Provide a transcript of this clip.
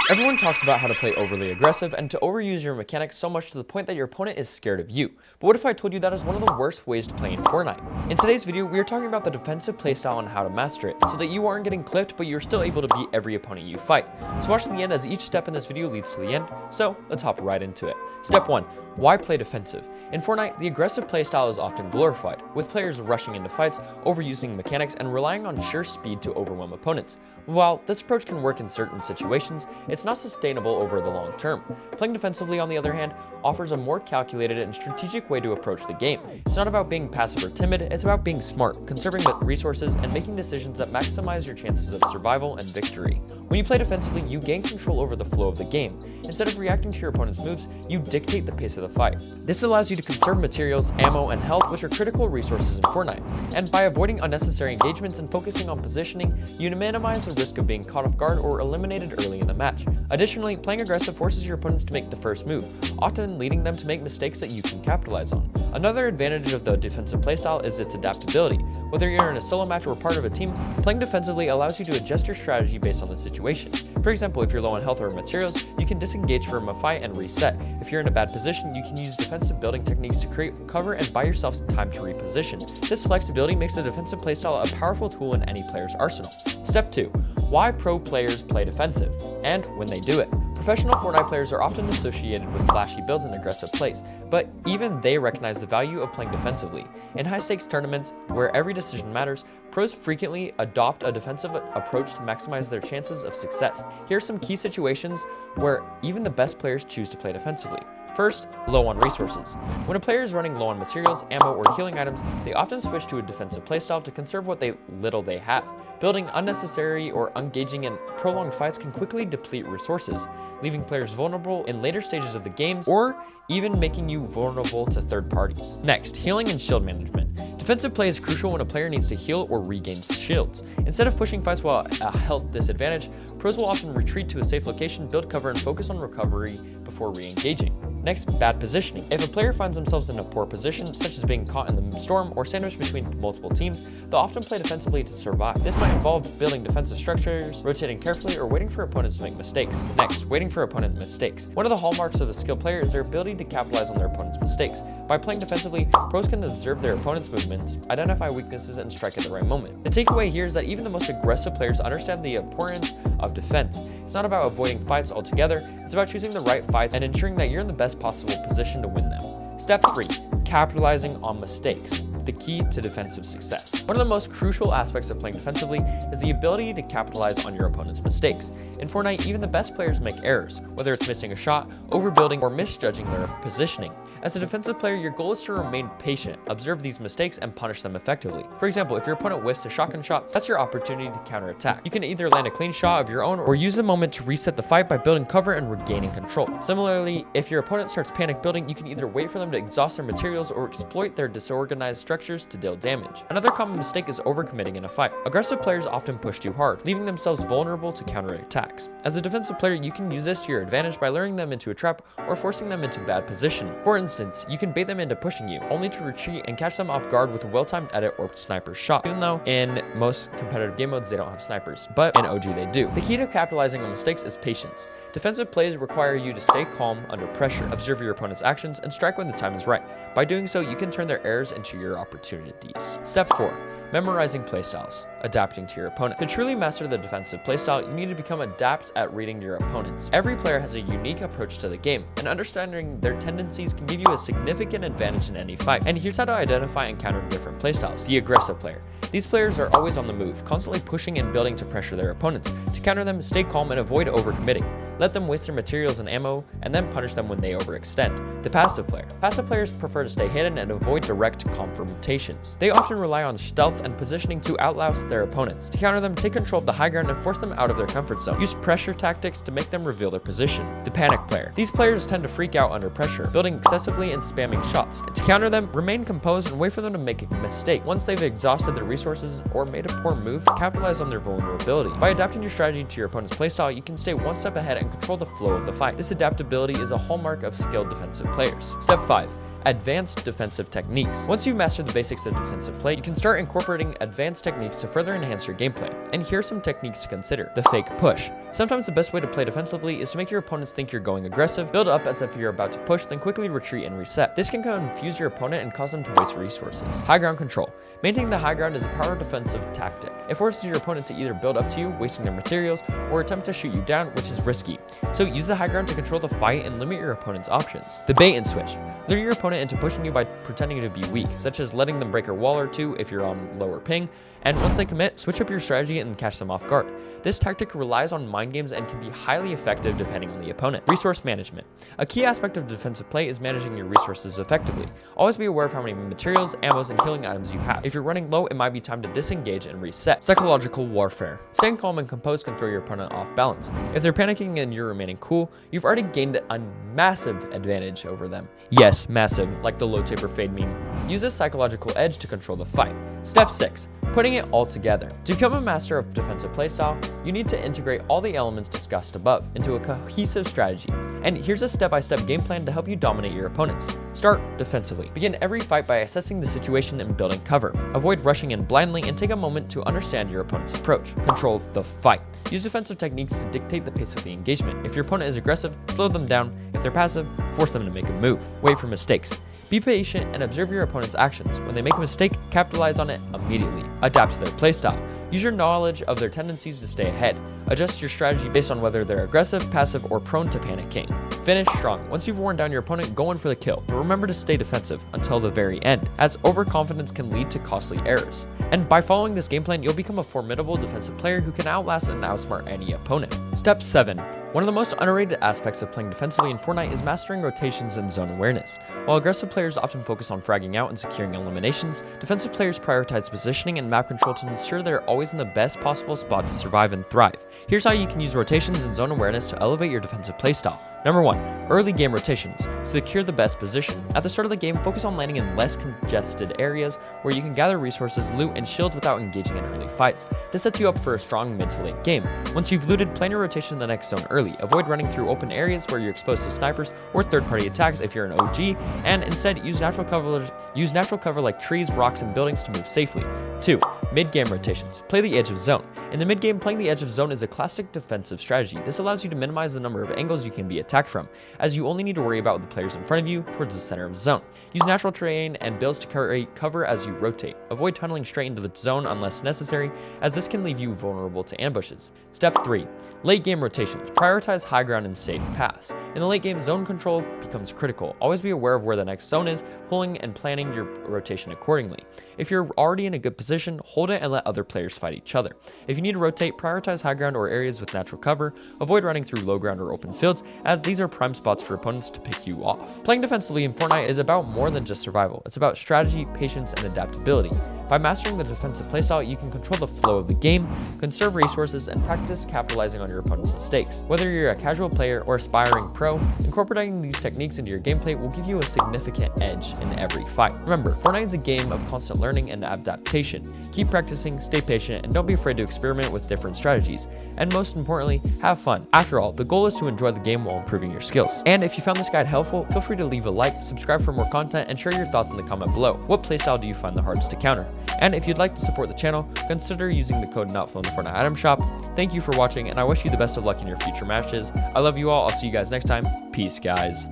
Everyone talks about how to play overly aggressive and to overuse your mechanics so much to the point that your opponent is scared of you. But what if I told you that is one of the worst ways to play in Fortnite? In today's video, we are talking about the defensive playstyle and how to master it, so that you aren't getting clipped, but you're still able to beat every opponent you fight. So watch to the end as each step in this video leads to the end, so let's hop right into it. Step 1. Why play defensive? In Fortnite, the aggressive playstyle is often glorified, with players rushing into fights, overusing mechanics, and relying on sheer speed to overwhelm opponents. While this approach can work in certain situations, it's not sustainable over the long term. Playing defensively, on the other hand, offers a more calculated and strategic way to approach the game. It's not about being passive or timid, it's about being smart, conserving resources, and making decisions that maximize your chances of survival and victory. When you play defensively, you gain control over the flow of the game. Instead of reacting to your opponent's moves, you dictate the pace of the fight. This allows you to conserve materials, ammo, and health, which are critical resources in Fortnite. And by avoiding unnecessary engagements and focusing on positioning, you minimize the risk of being caught off guard or eliminated early in the match. Additionally, playing aggressive forces your opponents to make the first move, often leading them to make mistakes that you can capitalize on. Another advantage of the defensive playstyle is its adaptability. Whether you're in a solo match or part of a team, playing defensively allows you to adjust your strategy based on the situation. For example, if you're low on health or materials, you can disengage from a fight and reset. If you're in a bad position, you can use defensive building techniques to create cover and buy yourself time to reposition. This flexibility makes the defensive playstyle a powerful tool in any player's arsenal. Step 2. Why pro players play defensive, and when they do it. Professional Fortnite players are often associated with flashy builds and aggressive plays, but even they recognize the value of playing defensively. In high-stakes tournaments, where every decision matters, pros frequently adopt a defensive approach to maximize their chances of success. Here are some key situations where even the best players choose to play defensively. First, low on resources. When a player is running low on materials, ammo, or healing items, they often switch to a defensive playstyle to conserve what little they have. Building unnecessary or engaging in prolonged fights can quickly deplete resources, leaving players vulnerable in later stages of the games, or even making you vulnerable to third parties. Next, healing and shield management. Defensive play is crucial when a player needs to heal or regain shields. Instead of pushing fights while at a health disadvantage, pros will often retreat to a safe location, build cover, and focus on recovery before re-engaging. Next, bad positioning. If a player finds themselves in a poor position, such as being caught in the storm or sandwiched between multiple teams, they'll often play defensively to survive. This might involve building defensive structures, rotating carefully, or waiting for opponents to make mistakes. Next, waiting for opponent mistakes. One of the hallmarks of a skilled player is their ability to capitalize on their opponent's mistakes. By playing defensively, pros can observe their opponent's movements, identify weaknesses, and strike at the right moment. The takeaway here is that even the most aggressive players understand the importance of defense. It's not about avoiding fights altogether, it's about choosing the right fights and ensuring that you're in the best possible position to win them. Step 3. Capitalizing on mistakes. The key to defensive success. One of the most crucial aspects of playing defensively is the ability to capitalize on your opponent's mistakes. In Fortnite, even the best players make errors, whether it's missing a shot, overbuilding, or misjudging their positioning. As a defensive player, your goal is to remain patient, observe these mistakes, and punish them effectively. For example, if your opponent whiffs a shotgun shot, that's your opportunity to counterattack. You can either land a clean shot of your own or use the moment to reset the fight by building cover and regaining control. Similarly, if your opponent starts panic building, you can either wait for them to exhaust their materials or exploit their disorganized structures to deal damage. Another common mistake is overcommitting in a fight. Aggressive players often push too hard, leaving themselves vulnerable to counterattacks. As a defensive player, you can use this to your advantage by luring them into a trap or forcing them into bad position. For instance, you can bait them into pushing you, only to retreat and catch them off guard with a well-timed edit or sniper shot. Even though in most competitive game modes they don't have snipers, but in OG they do. The key to capitalizing on mistakes is patience. Defensive plays require you to stay calm under pressure, observe your opponent's actions, and strike when the time is right. By doing so, you can turn their errors into your opportunities. Step 4. Memorizing playstyles. Adapting to your opponent. To truly master the defensive playstyle, you need to become adept at reading your opponents. Every player has a unique approach to the game, and understanding their tendencies can give you a significant advantage in any fight. And here's how to identify and counter different playstyles. The aggressive player. These players are always on the move, constantly pushing and building to pressure their opponents. To counter them, stay calm and avoid overcommitting. Let them waste their materials and ammo, and then punish them when they overextend. The passive player. Passive players prefer to stay hidden and avoid direct confrontations. They often rely on stealth and positioning to outlast their opponents. To counter them, take control of the high ground and force them out of their comfort zone. Use pressure tactics to make them reveal their position. The panic player. These players tend to freak out under pressure, building excessively and spamming shots. And to counter them, remain composed and wait for them to make a mistake. Once they've exhausted their resources or made a poor move, capitalize on their vulnerability. By adapting your strategy to your opponent's playstyle, you can stay one step ahead and control the flow of the fight. This adaptability is a hallmark of skilled defensive players. Step 5. Advanced defensive techniques. Once you've mastered the basics of defensive play, you can start incorporating advanced techniques to further enhance your gameplay. And here are some techniques to consider. The fake push. Sometimes the best way to play defensively is to make your opponents think you're going aggressive, build up as if you're about to push, then quickly retreat and reset. This can confuse your opponent and cause them to waste resources. High ground control. Maintaining the high ground is a power defensive tactic. It forces your opponent to either build up to you, wasting their materials, or attempt to shoot you down, which is risky. So use the high ground to control the fight and limit your opponent's options. The bait and switch. Lure your opponent into pushing you by pretending to be weak, such as letting them break a wall or two if you're on lower ping, and once they commit, switch up your strategy and catch them off guard. This tactic relies on mind games and can be highly effective depending on the opponent. Resource management. A key aspect of defensive play is managing your resources effectively. Always be aware of how many materials, ammos, and killing items you have. If you're running low, it might be time to disengage and reset. Psychological warfare. Staying calm and composed can throw your opponent off balance. If they're panicking and you're remaining cool, you've already gained a massive advantage over them. Yes, massive, like the low taper fade meme. Use this psychological edge to control the fight. Step 6. Putting it all together. To become a master of defensive playstyle, you need to integrate all the elements discussed above into a cohesive strategy. And here's a step-by-step game plan to help you dominate your opponents. Start defensively. Begin every fight by assessing the situation and building cover. Avoid rushing in blindly and take a moment to understand your opponent's approach. Control the fight. Use defensive techniques to dictate the pace of the engagement. If your opponent is aggressive, slow them down. If they're passive, force them to make a move. Wait for mistakes. Be patient and observe your opponent's actions. When they make a mistake, capitalize on it immediately. Adapt to their playstyle. Use your knowledge of their tendencies to stay ahead. Adjust your strategy based on whether they're aggressive, passive, or prone to panicking. Finish strong. Once you've worn down your opponent, go in for the kill. But remember to stay defensive until the very end, as overconfidence can lead to costly errors. And by following this game plan, you'll become a formidable defensive player who can outlast and outsmart any opponent. Step 7. One of the most underrated aspects of playing defensively in Fortnite is mastering rotations and zone awareness. While aggressive players often focus on fragging out and securing eliminations, defensive players prioritize positioning and map control to ensure they're always in the best possible spot to survive and thrive. Here's how you can use rotations and zone awareness to elevate your defensive playstyle. Number 1. Early game rotations. Secure the best position. At the start of the game, focus on landing in less congested areas where you can gather resources, loot, and shields without engaging in early fights. This sets you up for a strong mid to late game. Once you've looted, plan your rotation in the next zone early. Avoid running through open areas where you're exposed to snipers or third-party attacks if you're an OG, and instead use natural cover like trees, rocks, and buildings to move safely. 2. Mid-game rotations. Play the edge of zone. In the mid-game, playing the edge of zone is a classic defensive strategy. This allows you to minimize the number of angles you can be attacked from, as you only need to worry about the players in front of you towards the center of the zone. Use natural terrain and builds to create cover as you rotate. Avoid tunneling straight into the zone unless necessary, as this can leave you vulnerable to ambushes. Step 3. Late game rotations. Prioritize high ground and safe paths. In the late game, zone control becomes critical. Always be aware of where the next zone is, pulling and planning your rotation accordingly. If you're already in a good position, hold it and let other players fight each other. If you need to rotate, prioritize high ground or areas with natural cover. Avoid running through low ground or open fields, as these are prime spots for opponents to pick you off. Playing defensively in Fortnite is about more than just survival. It's about strategy, patience, and adaptability. By mastering the defensive playstyle, you can control the flow of the game, conserve resources, and practice capitalizing on your opponent's mistakes. Whether you're a casual player or aspiring pro, incorporating these techniques into your gameplay will give you a significant edge in every fight. Remember, Fortnite is a game of constant learning and adaptation. Keep practicing, stay patient, and don't be afraid to experiment with different strategies. And most importantly, have fun. After all, the goal is to enjoy the game while improving your skills. And if you found this guide helpful, feel free to leave a like, subscribe for more content, and share your thoughts in the comment below. What playstyle do you find the hardest to counter? And if you'd like to support the channel, consider using the code NOTFLOW in the Fortnite item shop. Thank you for watching, and I wish you the best of luck in your future matches. I love you all. I'll see you guys next time. Peace, guys.